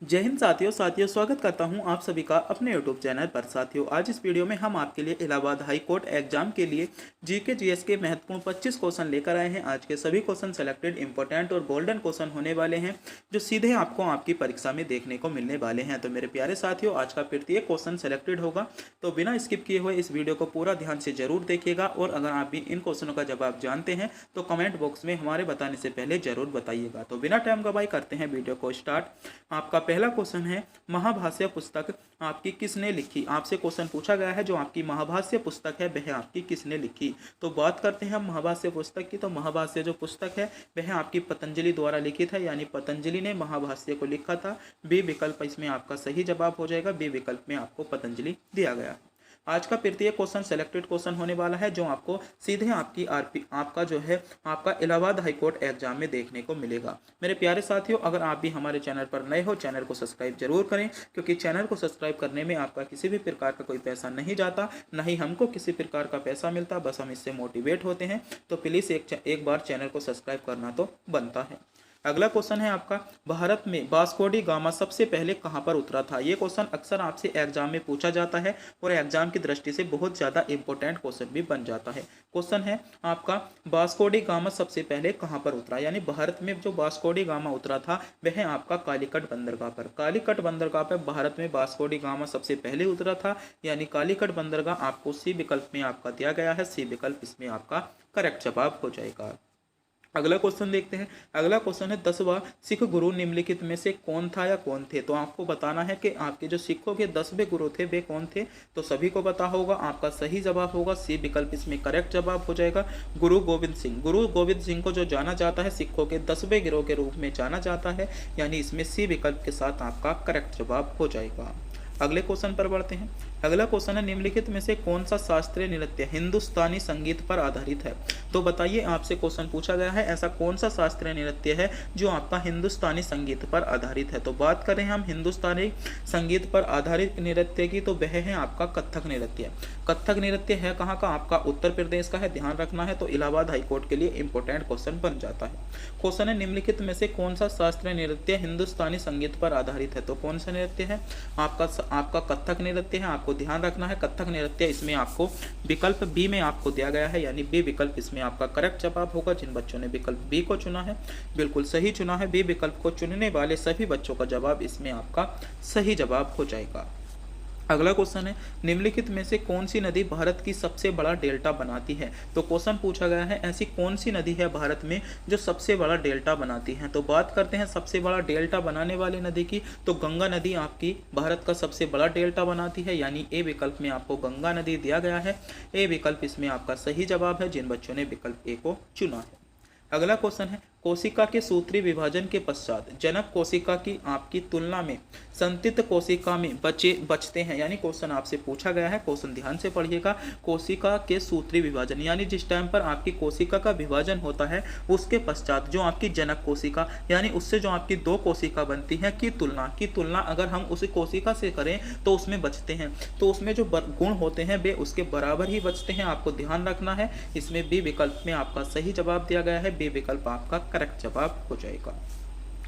जय हिंद साथियों स्वागत करता हूं आप सभी का अपने यूट्यूब चैनल पर। साथियों, आज इस वीडियो में हम आपके लिए इलाहाबाद हाई कोर्ट एग्जाम के लिए जीके जीएस के महत्वपूर्ण 25 क्वेश्चन लेकर आए हैं। आज के सभी क्वेश्चन सेलेक्टेड इंपॉर्टेंट और गोल्डन क्वेश्चन होने वाले हैं जो सीधे आपको आपकी परीक्षा में देखने को मिलने वाले हैं। तो मेरे प्यारे साथियों, आज का प्रत्येक क्वेश्चन सेलेक्टेड होगा, तो बिना स्किप किए हुए इस वीडियो को पूरा ध्यान से जरूर देखिएगा। और अगर आप भी इन क्वेश्चनों का जवाब जानते हैं तो कमेंट बॉक्स में हमारे बताने से पहले जरूर बताइएगा। तो बिना टाइम गवाए करते हैं वीडियो को स्टार्ट। आपका पहला क्वेश्चन है, महाभाष्य पुस्तक आपकी किसने लिखी। आपसे क्वेश्चन पूछा गया है जो आपकी महाभाष्य पुस्तक है वह आपकी किसने लिखी। तो बात करते हैं हम महाभाष्य पुस्तक की। तो महाभाष्य जो पुस्तक है वह आपकी पतंजलि द्वारा लिखित है, यानी पतंजलि ने महाभाष्य को लिखा था। बी विकल्प इसमें आपका सही जवाब हो जाएगा। बी विकल्प में आपको पतंजलि दिया गया। आज का प्रत्येक क्वेश्चन सेलेक्टेड क्वेश्चन होने वाला है जो आपको सीधे आपका जो है आपका इलाहाबाद हाई कोर्ट एग्जाम में देखने को मिलेगा। मेरे प्यारे साथियों, अगर आप भी हमारे चैनल पर नए हो, चैनल को सब्सक्राइब जरूर करें, क्योंकि चैनल को सब्सक्राइब करने में आपका किसी भी प्रकार का कोई पैसा नहीं जाता, न ही हमको किसी प्रकार का पैसा मिलता, बस हम इससे मोटिवेट होते हैं। तो प्लीज़ एक बार चैनल को सब्सक्राइब करना तो बनता है। अगला क्वेश्चन है आपका, भारत में वास्को डी गामा सबसे पहले कहां पर उतरा था। ये क्वेश्चन अक्सर आपसे एग्जाम में पूछा जाता है और एग्जाम की दृष्टि से बहुत ज़्यादा इंपॉर्टेंट क्वेश्चन भी बन जाता है। क्वेश्चन है आपका, वास्को डी गामा सबसे पहले कहां पर उतरा, यानी भारत में जो वास्को डी गामा उतरा था वह आपका कालीकट बंदरगाह पर। कालीकट बंदरगाह पर भारत में वास्को डी गामा सबसे पहले उतरा था, यानी कालीकट बंदरगाह आपको सी विकल्प में आपका दिया गया है। सी विकल्प इसमें आपका करेक्ट जवाब हो जाएगा। अगला क्वेश्चन देखते हैं। अगला क्वेश्चन है, 10वां सिख गुरु निम्नलिखित में से कौन था या कौन थे। तो आपको बताना है कि आपके जो सिखों के 10वें गुरु थे वे कौन थे। तो सभी को पता होगा, आपका सही जवाब होगा सी विकल्प इसमें करेक्ट जवाब हो जाएगा। गुरु गोविंद सिंह। गुरु गोविंद सिंह को जो जाना जाता है सिखों के 10वें गिरोह के रूप में जाना जाता है, यानी इसमें सी विकल्प के साथ आपका करेक्ट जवाब हो जाएगा। अगले क्वेश्चन पर बढ़ते हैं। अगला क्वेश्चन है, निम्नलिखित में से कौन सा शास्त्रीय नृत्य हिंदुस्तानी संगीत पर आधारित है। तो बताइए, आपसे क्वेश्चन पूछा गया है ऐसा कौन सा शास्त्रीय नृत्य है जो आपका हिंदुस्तानी संगीत पर आधारित है। तो बात करें हम हिंदुस्तानी संगीत पर आधारित नृत्य की, तो वह है आपका कथक नृत्य। कथक नृत्य है कहाँ का, आपका उत्तर प्रदेश का है, ध्यान रखना है। तो इलाहाबाद हाईकोर्ट के लिए इंपॉर्टेंट क्वेश्चन बन जाता है। क्वेश्चन है, निम्नलिखित में से कौन सा शास्त्रीय नृत्य हिंदुस्तानी संगीत पर आधारित है। तो कौन सा नृत्य है, आपका कथक नृत्य है। आपको ध्यान रखना है कथक नृत्य, इसमें आपको विकल्प बी में आपको दिया गया है, यानी बी विकल्प इसमें आपका करेक्ट जवाब होगा। जिन बच्चों ने विकल्प बी को चुना है बिल्कुल सही चुना है। बी विकल्प को चुनने वाले सभी बच्चों का जवाब इसमें आपका सही जवाब हो जाएगा। अगला क्वेश्चन है, निम्नलिखित में से कौन सी नदी भारत की सबसे बड़ा डेल्टा बनाती है। तो क्वेश्चन पूछा गया है ऐसी कौन सी नदी है भारत में जो सबसे बड़ा डेल्टा बनाती है। तो बात करते हैं सबसे बड़ा डेल्टा बनाने वाली नदी की। तो गंगा नदी आपकी भारत का सबसे बड़ा डेल्टा बनाती है, यानी ए विकल्प में आपको गंगा नदी दिया गया है। ए विकल्प इसमें आपका सही जवाब है, जिन बच्चों ने विकल्प ए को चुना है। अगला क्वेश्चन है, कोशिका के सूत्री विभाजन के पश्चात जनक कोशिका की आपकी तुलना में संतित कोशिका में बचते हैं। यानी क्वेश्चन आपसे पूछा गया है, क्वेश्चन ध्यान से पढ़िएगा। कोशिका के सूत्री विभाजन, यानी जिस टाइम पर आपकी कोशिका का विभाजन होता है उसके पश्चात जो आपकी जनक कोशिका, यानी उससे जो आपकी दो कोशिका बनती हैं की तुलना अगर हम उसी कोशिका से करें तो उसमें बचते हैं, तो उसमें जो गुण होते हैं वे उसके बराबर ही बचते हैं। आपको ध्यान रखना है। इसमें बी विकल्प में आपका सही जवाब दिया गया है। बी विकल्प आपका करेक्ट जवाब हो जाएगा।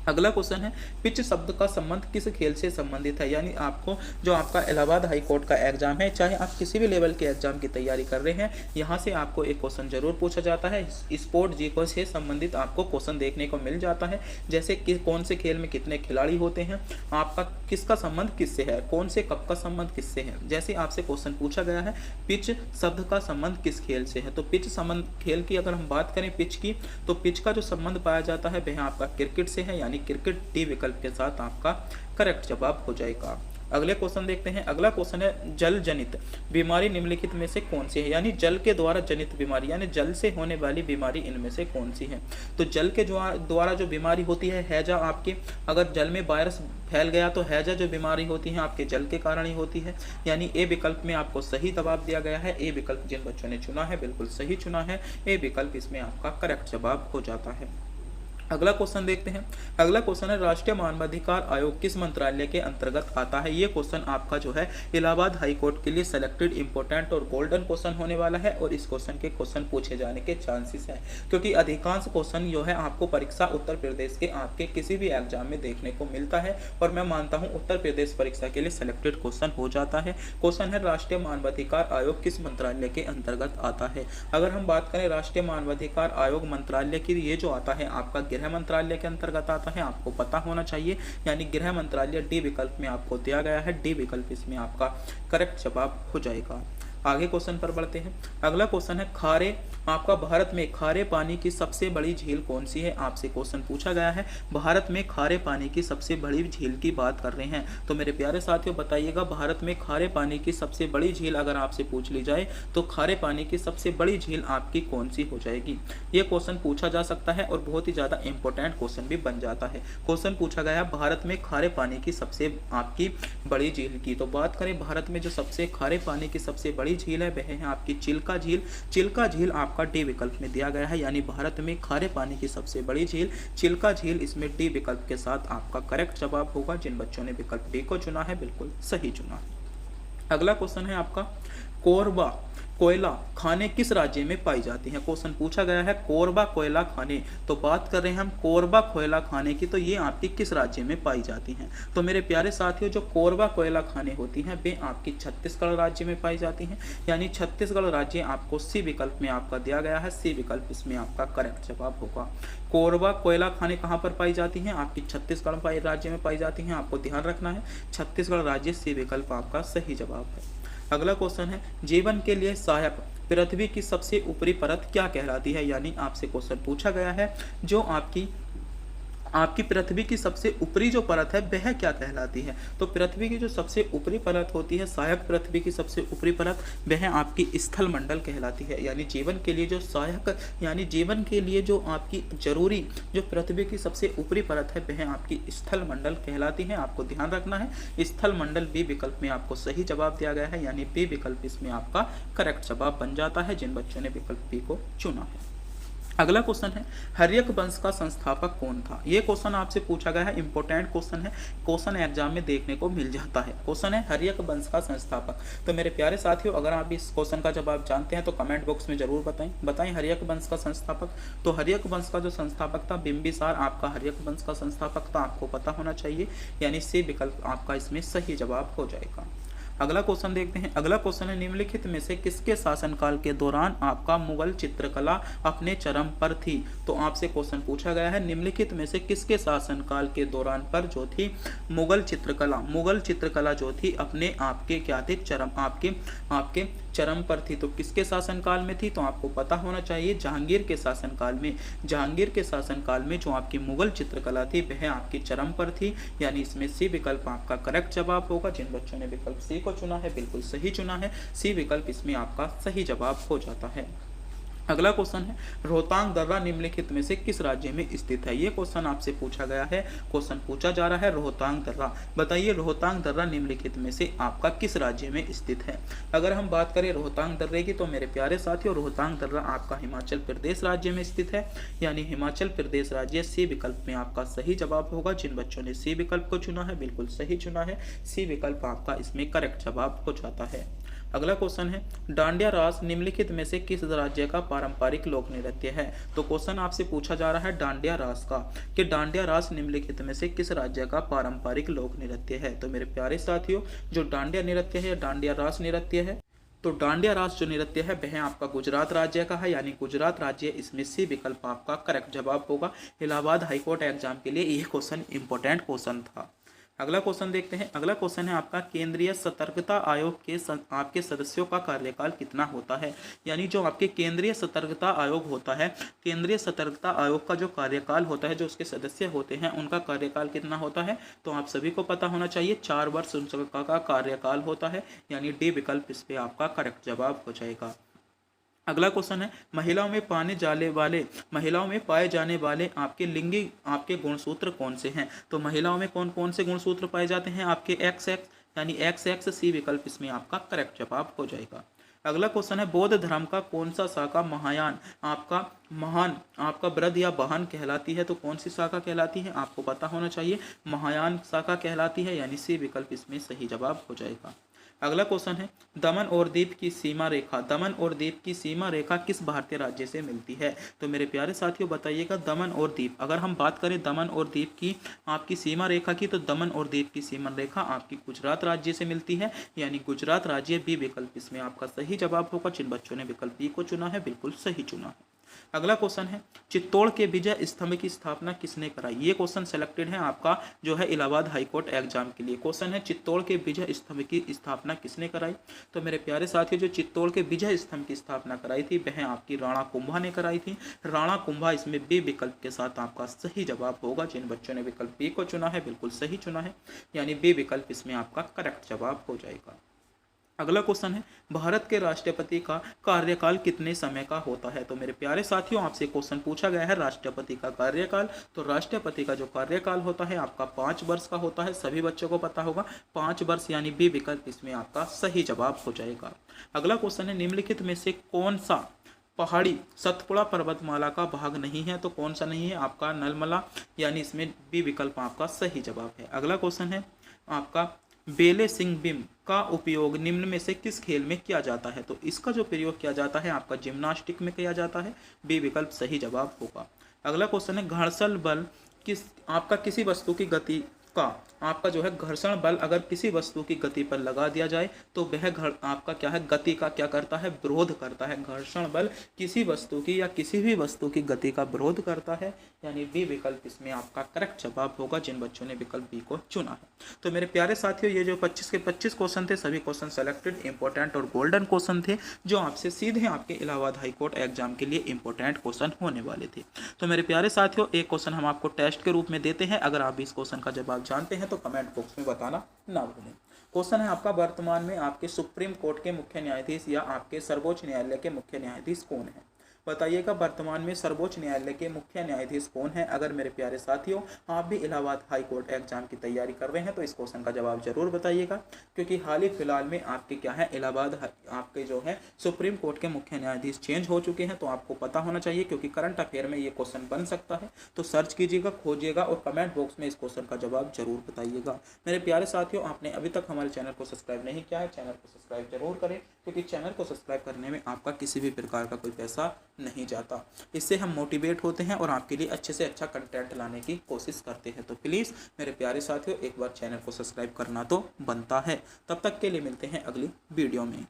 अगला क्वेश्चन है, पिच शब्द का संबंध किस खेल से संबंधित है। यानी आपको जो आपका इलाहाबाद हाई कोर्ट का एग्जाम है, चाहे आप किसी भी लेवल के एग्जाम की तैयारी कर रहे हैं, यहाँ से आपको एक क्वेश्चन जरूर पूछा जाता है। स्पोर्ट जीको से संबंधित आपको क्वेश्चन देखने को मिल जाता है, जैसे कि कौन से खेल में कितने खिलाड़ी होते हैं, आपका किसका संबंध किससे है, कौन से कप का संबंध किससे है। जैसे आपसे क्वेश्चन पूछा गया है पिच शब्द का संबंध किस खेल से है। तो पिच संबंध खेल की अगर हम बात करें पिच की, तो पिच का जो संबंध पाया जाता है वह आपका क्रिकेट से है, यानी क्रिकेट डी विकल्प के साथ आपका करेक्ट जवाब हो जाएगा। अगले क्वेश्चन देखते हैं। अगला क्वेश्चन है, जल जनित बीमारी निम्नलिखित में से कौन सी है। यानी जल के द्वारा जनित बीमारी, यानी जल से होने वाली बीमारी इनमें से कौन सी है। तो जल के द्वारा जो बीमारी होती है हैजा, आपके अगर जल में वायरस फैल गया तो हैजा जो बीमारी होती है आपके जल के कारण ही होती है, यानी ए विकल्प में आपको सही जवाब दिया गया है। ए विकल्प जिन बच्चों ने चुना है बिल्कुल सही चुना है। ए विकल्प इसमें आपका करेक्ट जवाब हो जाता है। अगला क्वेश्चन देखते हैं। अगला क्वेश्चन है राष्ट्रीय मानवाधिकार आयोग किस मंत्रालय के अंतर्गत आता है। ये क्वेश्चन आपका जो है इलाहाबाद हाई कोर्ट के लिए सेलेक्टेड इंपॉर्टेंट और गोल्डन क्वेश्चन होने वाला है और इस क्वेश्चन के क्वेश्चन पूछे जाने के चांसेस हैं, क्योंकि अधिकांश क्वेश्चन जो है आपको परीक्षा उत्तर प्रदेश के आपके किसी भी एग्जाम में देखने को मिलता है और मैं मानता हूँ उत्तर प्रदेश परीक्षा के लिए सेलेक्टेड क्वेश्चन हो जाता है। क्वेश्चन है राष्ट्रीय मानवाधिकार आयोग किस मंत्रालय के अंतर्गत आता है। अगर हम बात करें राष्ट्रीय मानवाधिकार आयोग मंत्रालय की, ये जो आता है आपका गृह मंत्रालय के अंतर्गत आता है, आपको पता होना चाहिए, यानी गृह मंत्रालय डी विकल्प में आपको दिया गया है। डी विकल्प इसमें आपका करेक्ट जवाब हो जाएगा। आगे क्वेश्चन पर बढ़ते हैं। अगला क्वेश्चन है खारे आपका भारत में खारे पानी की सबसे बड़ी झील कौन सी है। आपसे क्वेश्चन पूछा गया है भारत में खारे पानी की सबसे बड़ी झील की बात कर रहे हैं, तो मेरे प्यारे साथियों बताइएगा भारत में खारे पानी की सबसे बड़ी झील अगर आपसे पूछ ली जाए तो खारे पानी की सबसे बड़ी झील आपकी कौन सी हो जाएगी। ये क्वेश्चन पूछा जा सकता है और बहुत ही ज्यादा इंपॉर्टेंट क्वेश्चन भी बन जाता है। क्वेश्चन पूछा गया है भारत में खारे पानी की सबसे आपकी बड़ी झील की, तो बात करें भारत में जो सबसे खारे पानी की सबसे बड़ी झील है वह है आपकी चिल्का झील। चिल्का झील आपका डी विकल्प में दिया गया है, यानी भारत में खारे पानी की सबसे बड़ी झील चिल्का झील, इसमें डी विकल्प के साथ आपका करेक्ट जवाब होगा। जिन बच्चों ने विकल्प डी को चुना है बिल्कुल सही चुना। अगला क्वेश्चन है आपका कोरबा कोयला खाने किस राज्य में पाई जाती हैं। क्वेश्चन पूछा गया है कोरबा कोयला खाने, तो बात कर रहे हैं हम कोरबा कोयला खाने की, तो ये आपकी किस राज्य में पाई जाती हैं। तो मेरे प्यारे साथियों जो कोरबा कोयला खाने होती हैं वे आपकी छत्तीसगढ़ राज्य में पाई जाती हैं, यानी छत्तीसगढ़ राज्य आपको सी विकल्प में आपका दिया गया है। सी विकल्प इसमें आपका करेक्ट जवाब होगा। कोरबा कोयला खाने कहाँ पर पाई जाती हैं, आपकी छत्तीसगढ़ राज्य में पाई जाती हैं, आपको ध्यान रखना है छत्तीसगढ़ राज्य, सी विकल्प आपका सही जवाब है। अगला क्वेश्चन है जीवन के लिए सहायक पृथ्वी की सबसे ऊपरी परत क्या कहलाती है, यानी आपसे क्वेश्चन पूछा गया है जो आपकी पृथ्वी की सबसे ऊपरी जो परत है वह क्या कहलाती है। तो पृथ्वी की जो सबसे ऊपरी परत होती है सहायक पृथ्वी की सबसे ऊपरी परत वह आपकी स्थल मंडल कहलाती है, यानी जीवन के लिए जो सहायक यानी जीवन के लिए जो आपकी जरूरी जो पृथ्वी की सबसे ऊपरी परत है वह आपकी स्थल मंडल कहलाती है। आपको ध्यान रखना है स्थल मंडल बी विकल्प में आपको सही जवाब दिया गया है, यानी बी विकल्प इसमें आपका करेक्ट जवाब बन जाता है जिन बच्चों ने विकल्प बी को चुना है। अगला क्वेश्चन है हर्यक वंश का संस्थापक कौन था। ये क्वेश्चन आपसे पूछा गया है, इंपॉर्टेंट क्वेश्चन है, क्वेश्चन एग्जाम में देखने को मिल जाता है। क्वेश्चन है हर्यक वंश का संस्थापक। तो मेरे प्यारे साथियों अगर आप इस क्वेश्चन का जवाब जानते हैं तो कमेंट बॉक्स में जरूर बताएं हर्यक वंश का संस्थापक। तो हर्यक वंश का जो संस्थापक था बिंबिसार आपका हर्यक वंश का संस्थापक था, आपको पता होना चाहिए, यानी सी विकल्प आपका इसमें सही जवाब हो जाएगा। अगला क्वेश्चन देखते हैं। अगला क्वेश्चन है निम्नलिखित में से किसके शासनकाल के दौरान आपका मुगल चित्रकला अपने चरम पर थी। तो आपसे क्वेश्चन पूछा गया है निम्नलिखित में से किसके शासनकाल के दौरान पर जो थी मुगल चित्रकला जो थी अपने आपके क्या थे चरम आपके चरम पर थी। तो किसके शासनकाल में थी, तो आपको पता होना चाहिए जहांगीर के शासनकाल में। जहांगीर के शासनकाल में जो आपकी मुगल चित्रकला थी वह आपकी चरम पर थी, यानी इसमें सी विकल्प आपका करेक्ट जवाब होगा। जिन बच्चों ने विकल्प सी को चुना है बिल्कुल सही चुना है, सी विकल्प इसमें आपका सही जवाब हो जाता है। अगला क्वेश्चन है रोहतांग दर्रा निम्नलिखित में से किस राज्य में स्थित है। ये क्वेश्चन आपसे पूछा गया है, क्वेश्चन पूछा जा रहा है रोहतांग दर्रा। बताइए रोहतांग दर्रा निम्नलिखित में से आपका किस राज्य में स्थित है। अगर हम बात करें रोहतांग दर्रे की तो मेरे प्यारे साथियों रोहतांग दर्रा आपका हिमाचल प्रदेश राज्य में स्थित है, यानी हिमाचल प्रदेश राज्य, सी विकल्प में आपका सही जवाब होगा। जिन बच्चों ने सी विकल्प को चुना है बिल्कुल सही चुना है, सी विकल्प आपका इसमें करेक्ट जवाब हो जाता है। अगला क्वेश्चन है डांडिया रास निम्नलिखित में से किस राज्य का पारंपरिक लोक नृत्य है। तो क्वेश्चन आपसे पूछा जा रहा है डांडिया रास का कि डांडिया रास निम्नलिखित में से किस राज्य का पारंपरिक लोक नृत्य है। तो मेरे प्यारे साथियों जो डांडिया नृत्य है डांडिया रास नृत्य है, तो डांडिया रास जो नृत्य है वह आपका गुजरात राज्य का है, यानी गुजरात राज्य, इसमें सी विकल्प आपका करेक्ट जवाब होगा। इलाहाबाद हाईकोर्ट एग्जाम के लिए यह क्वेश्चन इंपॉर्टेंट क्वेश्चन था। अगला क्वेश्चन देखते हैं। अगला क्वेश्चन है आपका केंद्रीय सतर्कता आयोग के आपके सदस्यों का कार्यकाल कितना होता है। यानी जो आपके केंद्रीय सतर्कता आयोग होता है, केंद्रीय सतर्कता आयोग का जो कार्यकाल होता है, जो उसके सदस्य होते हैं उनका कार्यकाल कितना होता है, तो आप सभी को पता होना चाहिए 4 वर्ष उनका कार्यकाल होता है, यानी डी विकल्प इस पे आपका करेक्ट जवाब हो जाएगा। अगला क्वेश्चन है महिलाओं में पाए जाने वाले आपके गुणसूत्र कौन से हैं। तो महिलाओं में कौन कौन से गुणसूत्र पाए जाते हैं, आपके XX, यानी XX, सी विकल्प इसमें आपका करेक्ट जवाब हो जाएगा। अगला क्वेश्चन है बौद्ध धर्म का कौन सा शाखा महायान आपका वृद्ध या वाहन कहलाती है? तो कौन सी शाखा कहलाती है? आपको पता होना चाहिए, महायान शाखा कहलाती है, यानी सी विकल्प इसमें सही जवाब हो जाएगा। अगला क्वेश्चन है दमन और दीव की सीमा रेखा किस भारतीय राज्य से मिलती है? तो मेरे प्यारे साथियों बताइएगा, दमन और दीव, अगर हम बात करें दमन और दीव की आपकी सीमा रेखा की, तो दमन और दीव की सीमा रेखा आपकी गुजरात राज्य से मिलती है, यानी गुजरात राज्य बी विकल्प इसमें आपका सही जवाब होगा। जिन बच्चों ने विकल्प बी को चुना है बिल्कुल सही चुना है। अगला क्वेश्चन है चित्तौड़ के विजय स्तंभ की स्थापना किसने कराई? ये क्वेश्चन सेलेक्टेड है आपका जो है इलाहाबाद हाईकोर्ट एग्जाम के लिए। क्वेश्चन है चित्तौड़ के विजय स्तंभ की स्थापना किसने कराई? तो मेरे प्यारे साथियों, जो चित्तौड़ के विजय स्तंभ की स्थापना कराई थी वह आपकी राणा कुंभा ने कराई थी। राणा कुंभा इसमें बी विकल्प के साथ आपका सही जवाब होगा। जिन बच्चों ने विकल्प बी को चुना है बिल्कुल सही चुना है, यानी बी विकल्प इसमें आपका करेक्ट जवाब हो जाएगा। अगला क्वेश्चन है भारत के राष्ट्रपति का कार्यकाल कितने समय का होता है? तो मेरे प्यारे साथियों, आपसे क्वेश्चन पूछा गया है राष्ट्रपति का कार्यकाल। तो राष्ट्रपति का जो कार्यकाल होता है आपका 5 वर्ष का होता है, सभी बच्चों को पता होगा 5 वर्ष, यानी बी विकल्प इसमें आपका सही जवाब हो जाएगा। अगला क्वेश्चन है निम्नलिखित में से कौन सा पहाड़ी सतपुड़ा पर्वतमाला का भाग नहीं है? तो कौन सा नहीं है? आपका नलमला, यानी इसमें बी विकल्प आपका सही जवाब है। अगला क्वेश्चन है आपका बेले सिंह बिम का उपयोग निम्न में से किस खेल में किया जाता है? तो इसका जो प्रयोग किया जाता है आपका जिम्नास्टिक में किया जाता है, बी विकल्प सही जवाब होगा। अगला क्वेश्चन है घर्षण बल किसी वस्तु की गति का आपका जो है घर्षण बल अगर किसी वस्तु की गति पर लगा दिया जाए तो वह आपका क्या है, गति का क्या करता है, विरोध करता है। घर्षण बल किसी वस्तु की या किसी भी वस्तु की गति का विरोध करता है, यानी बी विकल्प इसमें आपका करेक्ट जवाब होगा। जिन बच्चों ने विकल्प बी को चुना है। तो मेरे प्यारे साथियों, ये जो 25 के 25 क्वेश्चन थे सभी क्वेश्चन सेलेक्टेड इंपॉर्टेंट और गोल्डन क्वेश्चन थे, जो आपसे सीधे आपके इलाहाबाद हाईकोर्ट एग्जाम के लिए इंपॉर्टेंट क्वेश्चन होने वाले थे। तो मेरे प्यारे साथियों, एक क्वेश्चन हम आपको टेस्ट के रूप में देते हैं, अगर आप इस क्वेश्चन का जवाब जानते हैं तो कमेंट बॉक्स में बताना ना भूलें। क्वेश्चन है आपका वर्तमान में आपके सुप्रीम कोर्ट के मुख्य न्यायाधीश या आपके सर्वोच्च न्यायालय के मुख्य न्यायाधीश कौन है? बताइएगा, वर्तमान में सर्वोच्च न्यायालय के मुख्य न्यायाधीश कौन है? अगर मेरे प्यारे साथियों आप भी इलाहाबाद हाई कोर्ट एग्जाम की तैयारी कर रहे हैं तो इस क्वेश्चन का जवाब जरूर बताइएगा, क्योंकि हाल ही फिलहाल में आपके क्या है इलाहाबाद आपके जो है सुप्रीम कोर्ट के मुख्य न्यायाधीश चेंज हो चुके हैं। तो आपको पता होना चाहिए, क्योंकि करंट अफेयर में ये क्वेश्चन बन सकता है। तो सर्च कीजिएगा, खोजिएगा और कमेंट बॉक्स में इस क्वेश्चन का जवाब जरूर बताइएगा। मेरे प्यारे साथियों, आपने अभी तक हमारे चैनल को सब्सक्राइब नहीं किया है, चैनल को सब्सक्राइब जरूर करें, क्योंकि चैनल को सब्सक्राइब करने में आपका किसी भी प्रकार का कोई पैसा नहीं जाता। इससे हम मोटिवेट होते हैं और आपके लिए अच्छे से अच्छा कंटेंट लाने की कोशिश करते हैं। तो प्लीज़ मेरे प्यारे साथियों, एक बार चैनल को सब्सक्राइब करना तो बनता है। तब तक के लिए मिलते हैं अगली वीडियो में।